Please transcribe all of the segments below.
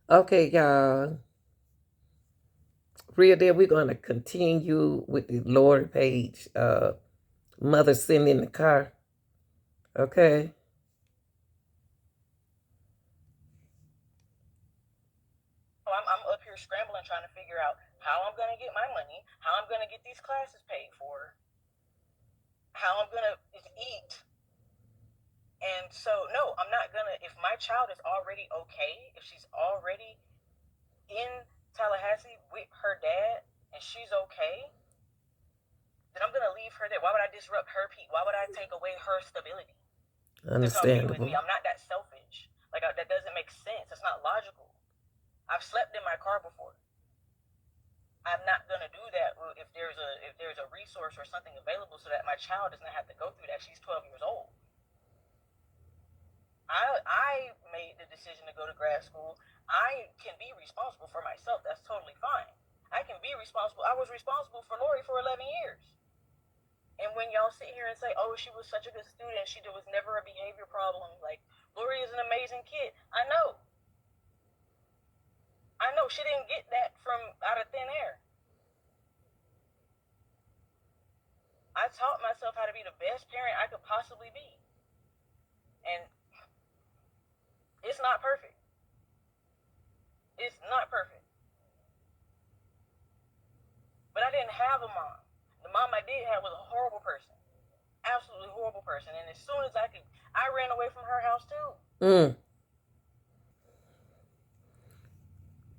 Okay, y'all. Real deal, we're going to continue with the Lori Paige mother sitting in the car. Okay. I'm up here scrambling trying to figure out how I'm going to get my money, how I'm going to get these classes paid for, how I'm going to eat. And so, no, I'm not going to, if my child is already okay, if she's already in Tallahassee with her dad and she's okay, then I'm going to leave her there. Why would I disrupt her peace? Why would I take away her stability to come be with me? Understandable. I'm not that selfish. That doesn't make sense. It's not logical. I've slept in my car before. I'm not gonna do that if there's a resource or something available so that my child doesn't have to go through that. She's 12 years old. I made the decision to go to grad school. I can be responsible for myself. That's totally fine. I can be responsible. I was responsible for Lori for 11 years. And when y'all sit here and say, "Oh, she was such a good student. There was never a behavior problem," like Lori is an amazing kid. I know. I know she didn't get that from out of thin air. I taught myself how to be the best parent I could possibly be. And it's not perfect. It's not perfect. But I didn't have a mom. The mom I did have was a horrible person. Absolutely horrible person. And as soon as I ran away from her house too. Mm.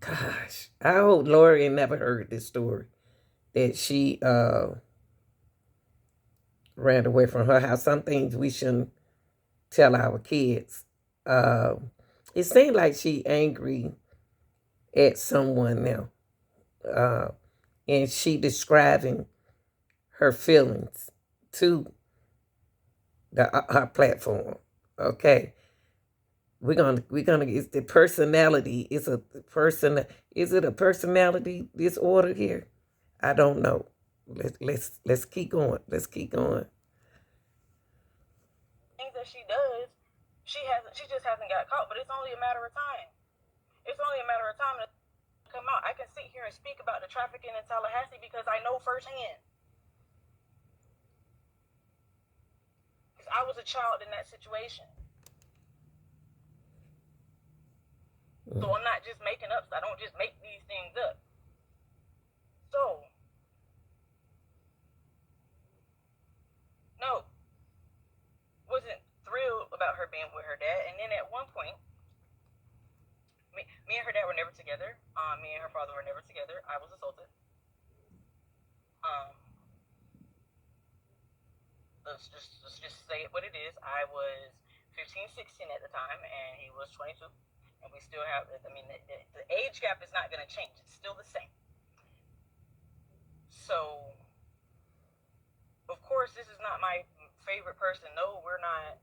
Gosh, I hope Lori never heard this story that she ran away from her house. Some things we shouldn't tell our kids. Uh, it seemed like she angry at someone now, uh, and she describing her feelings to her platform. Okay, we're gonna. It's the personality. It's a person. Is it a personality disorder here? I don't know. Let's keep going. Let's keep going. Things that she does, she just hasn't got caught, but it's only a matter of time. It's only a matter of time to come out. I can sit here and speak about the trafficking in Tallahassee because I know firsthand. Because I was a child in that situation. So I'm not just making up. I don't just make these things up. So, no, wasn't thrilled about her being with her dad. And then at one point, me and her dad were never together. Me and her father were never together. I was assaulted. Um, let's just say it what it is. I was 15, 16 at the time, and he was 22. And we still have, I mean, the age gap is not going to change. It's still the same. So, of course, this is not my favorite person. No, we're not.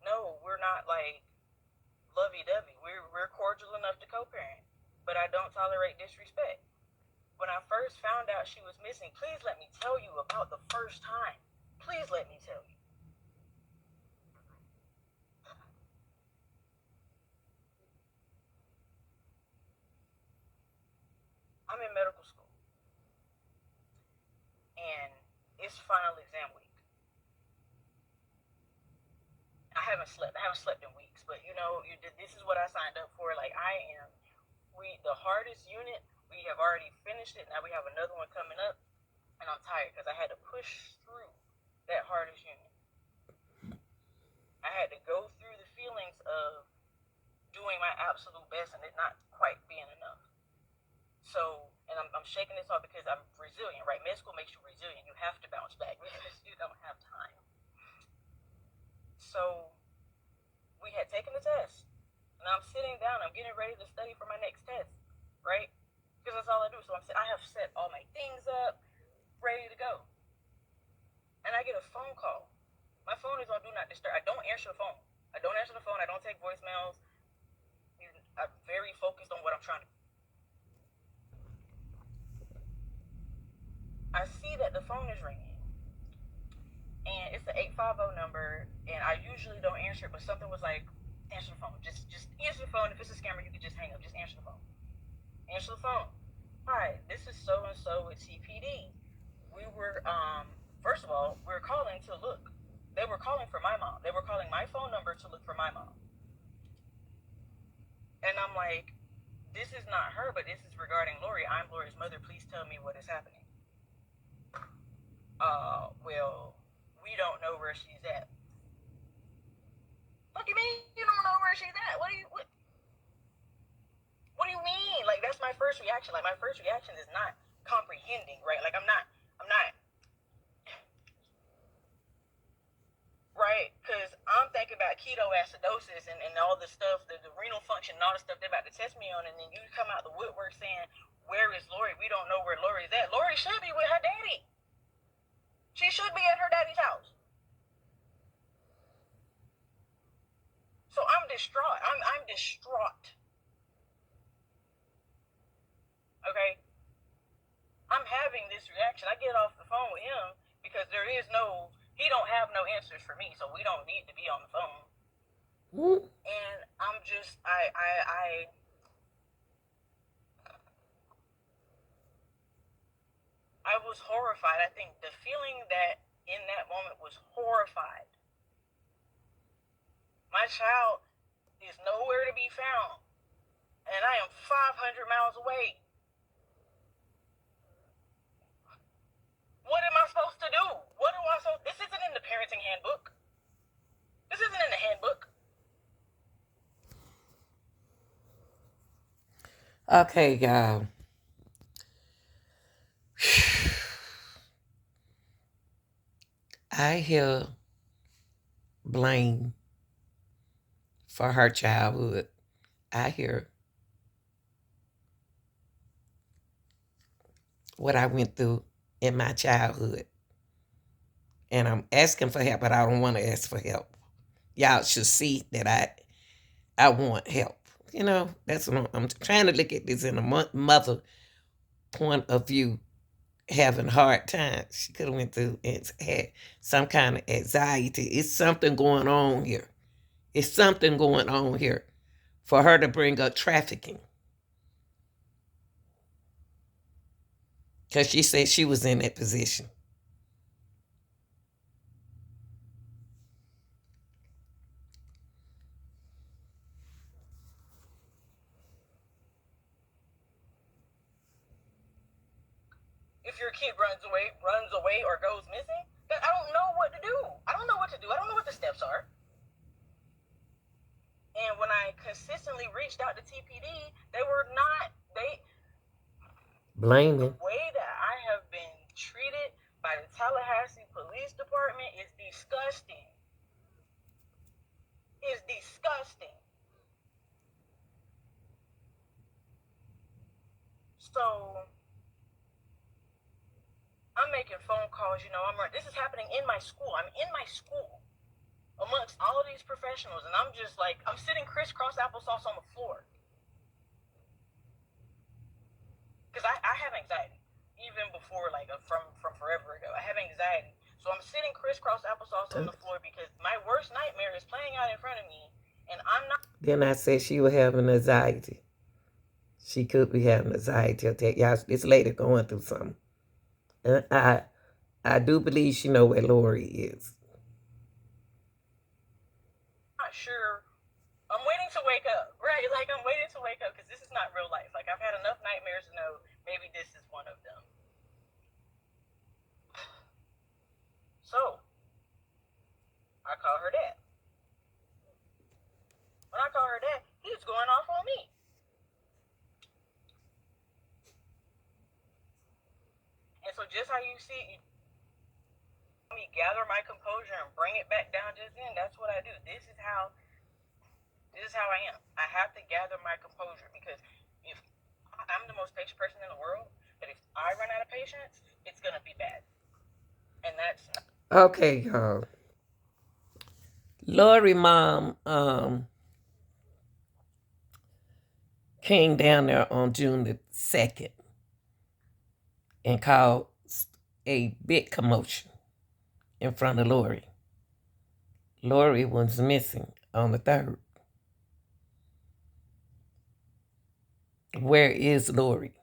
No, we're not like lovey-dovey. We're cordial enough to co-parent, but I don't tolerate disrespect. When I first found out she was missing, please let me tell you about the first time. Please let me tell you. I'm in medical school, and it's final exam week. I haven't slept in weeks, but this is what I signed up for. Like I am, the hardest unit. We have already finished it. Now we have another one coming up, and I'm tired because I had to push through that hardest unit. I had to go through the feelings of doing my absolute best and it not quite being enough. So, and I'm shaking this off because I'm resilient, right? Med school makes you resilient. You have to bounce back because you don't have time. So, we had taken the test. And I'm sitting down. I'm getting ready to study for my next test, right? Because that's all I do. So I have set all my things up, ready to go. And I get a phone call. My phone is on Do Not Disturb. I don't answer the phone. I don't answer the phone. I don't take voicemails. I'm very focused on what I'm trying to. I see that the phone is ringing, and it's the 850 number, and I usually don't answer it, but something was like, answer the phone. Just answer the phone. If it's a scammer, you can just hang up. Just answer the phone. Answer the phone. Hi, this is so and so with CPD. We were first of all, we were calling to look. They were calling for my mom. They were calling my phone number to look for my mom. And I'm like, this is not her, but this is regarding Lori. I'm Lori's mother. Please tell me what is happening. Well, we don't know where she's at. What do you mean you don't know where she's at? What do you mean? Like, that's my first reaction. Like, my first reaction is not comprehending, right? Like, I'm not right? Because I'm thinking about ketoacidosis and all the stuff, the renal function and all the stuff they're about to test me on, and then you come out the woodwork saying, where is Lori? We don't know where Lori's at. Lori should be with her daddy. She should be at her daddy's house. So I'm distraught. I'm distraught. Okay? I'm having this reaction. I get off the phone with him because he don't have no answers for me, so we don't need to be on the phone. And I'm just, I was horrified. I think the feeling that in that moment was horrified. My child is nowhere to be found, and I am 500 miles away. What am I supposed to do? This isn't in the parenting handbook. This isn't in the handbook. Okay, y'all. I hear blame for her childhood. I hear what I went through in my childhood. And I'm asking for help, but I don't want to ask for help. Y'all should see that I want help. You know, that's what I'm trying to look at this in a mother point of view, having hard times. She could have went through and had some kind of anxiety. It's something going on here. It's something going on here for her to bring up trafficking. Because she said she was in that position. If your kid runs away or goes missing, then I don't know what to do. I don't know what to do. I don't know what the steps are. And when I consistently reached out to TPD, they Blaming. the way that I have been treated by the Tallahassee Police Department is disgusting. Is disgusting. So I'm making phone calls, this is happening in my school. I'm in my school amongst all of these professionals, and I'm just like, I'm sitting crisscross applesauce on the floor. Because I have anxiety. Even before, like, from forever ago. I have anxiety. So I'm sitting crisscross applesauce on the floor because my worst nightmare is playing out in front of me, and I'm not. Then I said she was having anxiety. She could be having anxiety attack. Y'all, this lady going through something. And I do believe she know where Lori is. Not sure. I'm waiting to wake up, right? Like, I'm waiting to wake up because this is not real life. Like, I've had enough nightmares to know maybe this is one of them. So, I call her dad. When I call her dad, he's going off on me. And so just how you see me gather my composure and bring it back down just then, that's what I do. This is how I am. I have to gather my composure because if I'm the most patient person in the world, but if I run out of patience, it's going to be bad. And that's... Okay, y'all. Lori mom came down there on June the 2nd and caused a big commotion in front of Lori. Lori was missing on the 3rd. Where is Lori?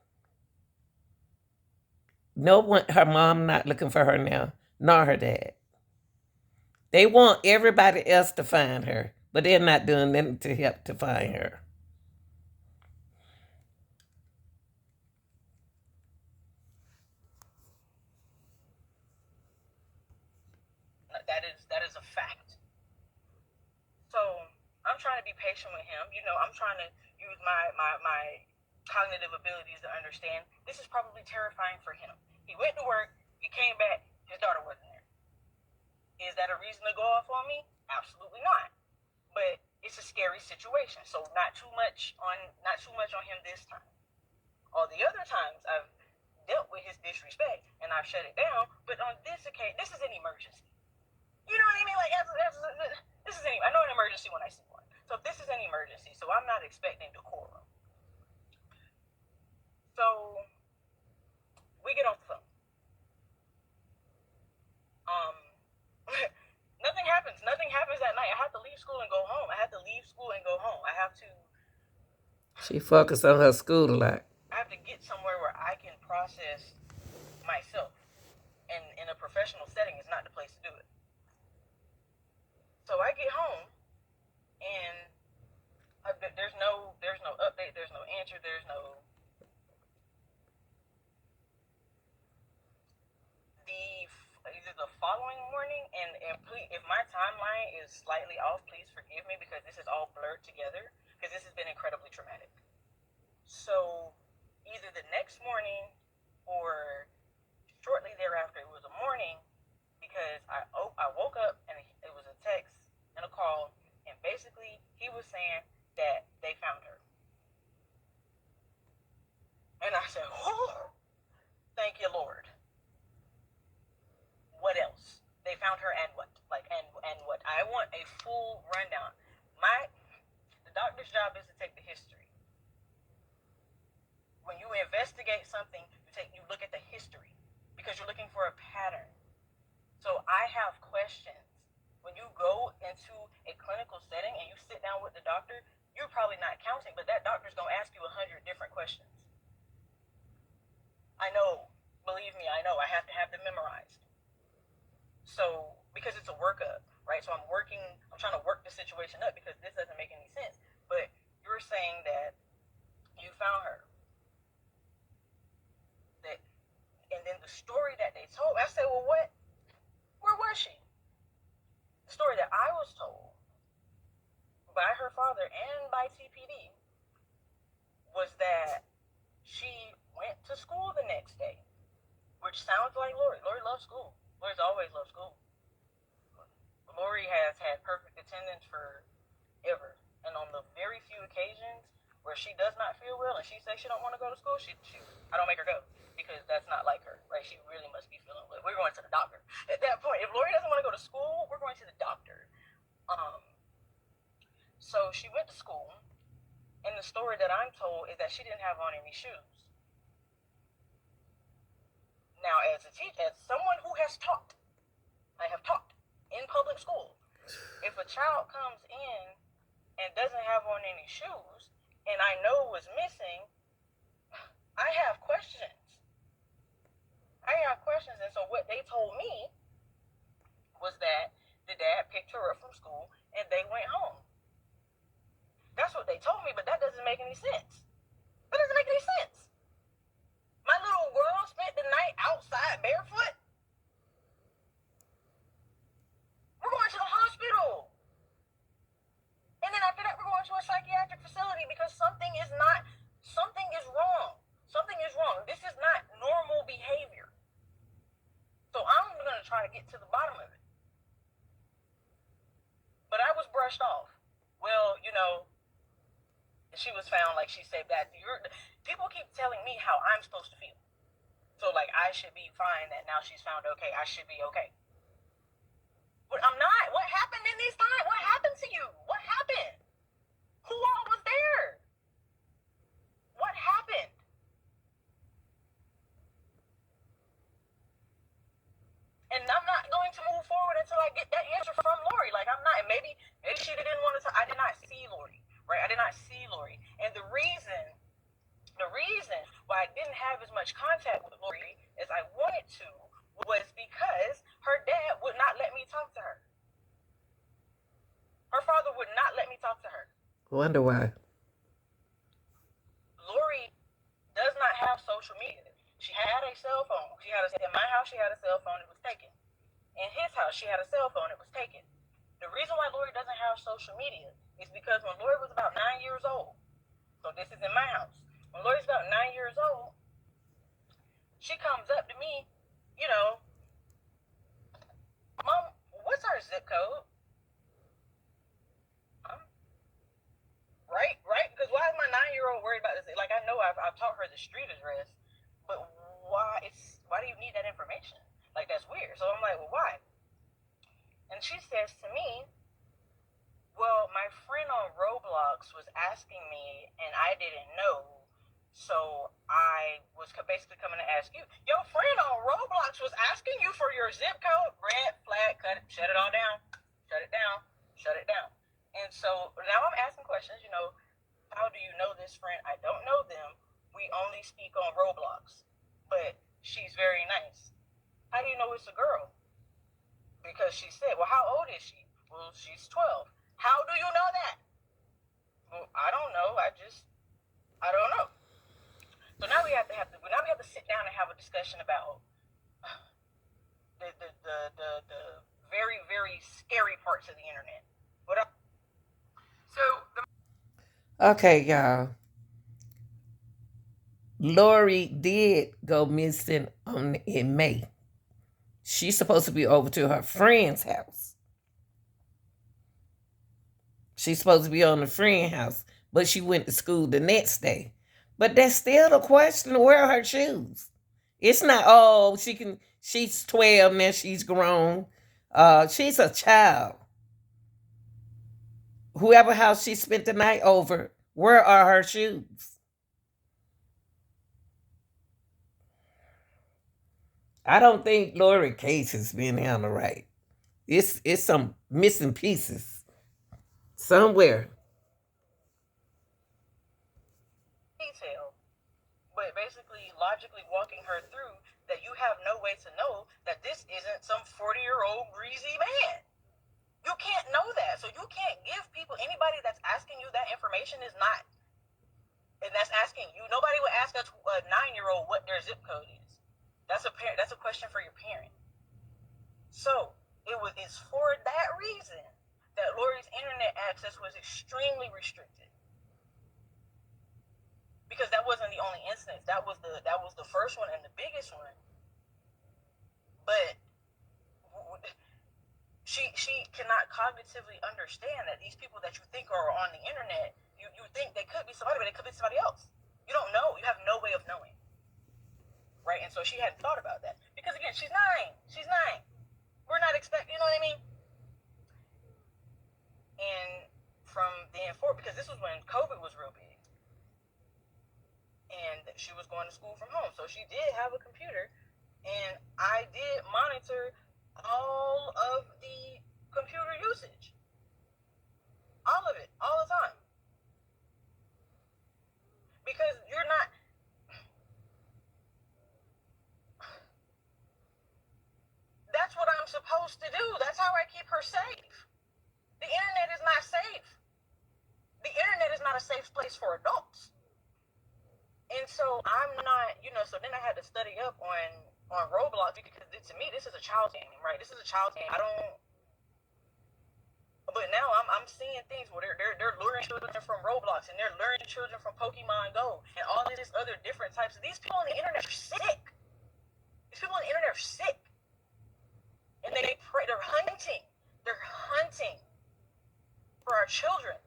No one, her mom not looking for her now, nor her dad. They want everybody else to find her, but they're not doing anything to help to find her. That is a fact. So I'm trying to be patient with him. You know, I'm trying to use my cognitive abilities to understand this is probably terrifying for him. He went to work, he came back, his daughter wasn't there. Is that a reason to go off on me? Absolutely not. But it's a scary situation. So not too much on him this time. All the other times I've dealt with his disrespect and I've shut it down, but on this occasion, this is an emergency. You know what I mean? Like this is I know an emergency when I see one. So this is an emergency. So I'm not expecting decorum. So we get off the phone. Um, nothing happens. Nothing happens that night. I have to leave school and go home. I have to leave school and go home. I have to. She focused on her school a lot. I have to get somewhere where I can process myself, and in a professional setting, is not the place to do it. So I get home, and there's no update. There's no answer. There's no either the following morning, and please, if my timeline is slightly off, please forgive me because this is all blurred together because this has been incredibly traumatic. So either the next morning or shortly thereafter, it was a morning because I woke up and it was a text and a call, and basically he was saying that they found her, and I said, "Oh, thank you, Lord." What else? They found her and what? Like and what? I want a full rundown. The doctor's job is to take the history. When you investigate something, you look at the history because you're looking for a pattern. So I have questions. When you go into a clinical setting and you sit down with the doctor, you're probably not counting, but that doctor's gonna ask you 100 different questions. I know, believe me, I know. I have to have them memorized. So because it's a workup, right? So I'm trying to work the situation up because this doesn't make any sense. But you're saying that you found her. And then the story that they told, I said, well, what? Where was she? The story that I was told by her father and by TPD was that she went to school the next day, which sounds like Lori. Lori loves school. Lori's always loved school. Lori has had perfect attendance forever. And on the very few occasions where she does not feel well and she says she don't want to go to school, I don't make her go because that's not like her, right? She really must be feeling well. We're going to the doctor. At that point, if Lori doesn't want to go to school, we're going to the doctor. So she went to school, and the story that I'm told is that she didn't have on any shoes. Now, as someone who has taught, I have taught in public school. If a child comes in and doesn't have on any shoes, and I know was missing, I have questions. And so what they told me was that the dad picked her up from school and they went home. That's what they told me, but that doesn't make any sense. That doesn't make any sense. My little girl spent the night outside barefoot. We're going to the hospital. And then after that, we're going to a psychiatric facility because something is wrong. Something is wrong. This is not normal behavior. So I'm going to try to get to the bottom of it. But I was brushed off. Well, she was found, like she said, that people keep telling me how I'm supposed to feel. So, like, I should be fine that now she's found okay. I should be okay. But I'm not. What happened in this time? What happened to you? What happened? Who all was there? What happened? And I'm not going to move forward until I get that answer from Lori. Like, I'm not. And maybe she didn't want to. I did not see Lori, right? I did not see Lori. And the reason The reason why I didn't have as much contact with Lori as I wanted to was because her dad would not let me talk to her. Her father would not let me talk to her. Wonder why. Lori does not have social media. She had a cell phone. In my house, she had a cell phone. It was taken. In his house, she had a cell phone. It was taken. The reason why Lori doesn't have social media is because when Lori was about 9 years old, so this is in my house, when Lori's about 9 years old, she comes up to me, you know, Mom, what's our zip code? Right? Because why is my 9-year-old worried about this? Like, I know I've taught her the street address, but why do you need that information? Like, that's weird. So I'm like, well, why? And she says to me, well, my friend on Roblox was asking me, and I didn't know, so I was basically coming to ask you. Your friend on Roblox was asking you for your zip code? Red flag, cut it, shut it all down. Shut it down. Shut it down. And so now I'm asking questions, how do you know this friend? I don't know them. We only speak on Roblox. But she's very nice. How do you know it's a girl? Because she said, well, how old is she? Well, she's 12. How do you know that? Well, I don't know. I don't know. So now we have to sit down and have a discussion about the very, very scary parts of the internet. Okay, y'all. Lori did go missing in May. She's supposed to be over to her friend's house. She's supposed to be on the friend house, but she went to school the next day. But that's still the question: where are her shoes? It's not. Oh, she's 12 now. She's grown. She's a child. Whoever house she spent the night over, where are her shoes? I don't think Lori case has been handled right. It's some missing pieces somewhere. Detail, but basically logically walking her through that you have no way to know that this isn't some 40-year-old greasy man. You can't know that. So you can't give people, anybody that's asking you that information is not, and that's asking you. Nobody would ask a 9-year-old what their zip code is. That's a question for your parent. So it's for that reason that Lori's internet access was extremely restricted. Because that wasn't the only instance. That was the first one and the biggest one. But she cannot cognitively understand that these people that you think are on the internet, you think they could be somebody, but it could be somebody else. You don't know. You have no way of knowing. Right? And so she hadn't thought about that. Because again, she's 9. She's 9. We're not expecting, you know what I mean? And from then forward, because this was when COVID was real big. And she was going to school from home. So she did have a computer. And I did monitor all of the computer usage. All of it. All the time. Because you're not... That's what I'm supposed to do. That's how I keep her safe. The internet is not safe. The internet is not a safe place for adults. And so I'm not, so then I had to study up on Roblox because to me this is a child's game, right? This is a child's game. But now I'm seeing things where they're luring children from Roblox and they're luring children from Pokemon Go and all of these other different types of these people on the internet are sick. These people on the internet are sick. And they're hunting. They're hunting for our children.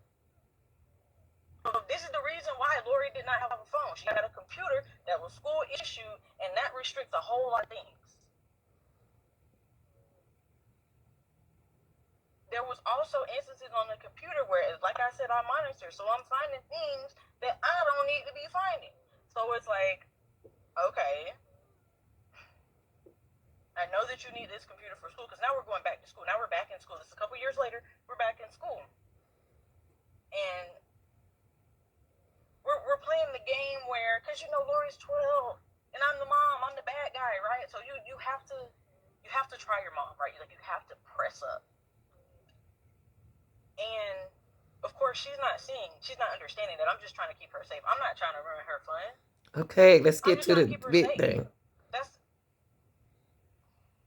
So this is the reason why Lori did not have a phone. She had a computer that was school issued, and that restricts a whole lot of things. There was also instances on the computer where, like I said, I monitor, so I'm finding things that I don't need to be finding. So it's like, okay, I know that you need this computer for school, because now we're going back to school. Now we're back in school. This is a couple years later, we're back in school. And we're playing the game where, because you know Lori's 12 and I'm the mom, I'm the bad guy, right? So you have to try your mom, right? Like you have to press up. And of course she's not understanding that I'm just trying to keep her safe. I'm not trying to ruin her fun. Okay, let's I'm get just to trying to the keep her big safe. thing. That's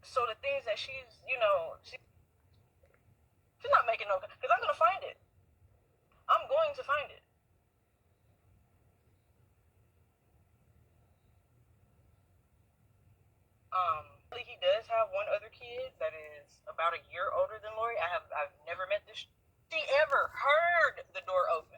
so the things that she's not making no, because I'm gonna find it. I'm going to find it. He does have one other kid that is about a year older than Lori. I've never met this. She ever heard the door open.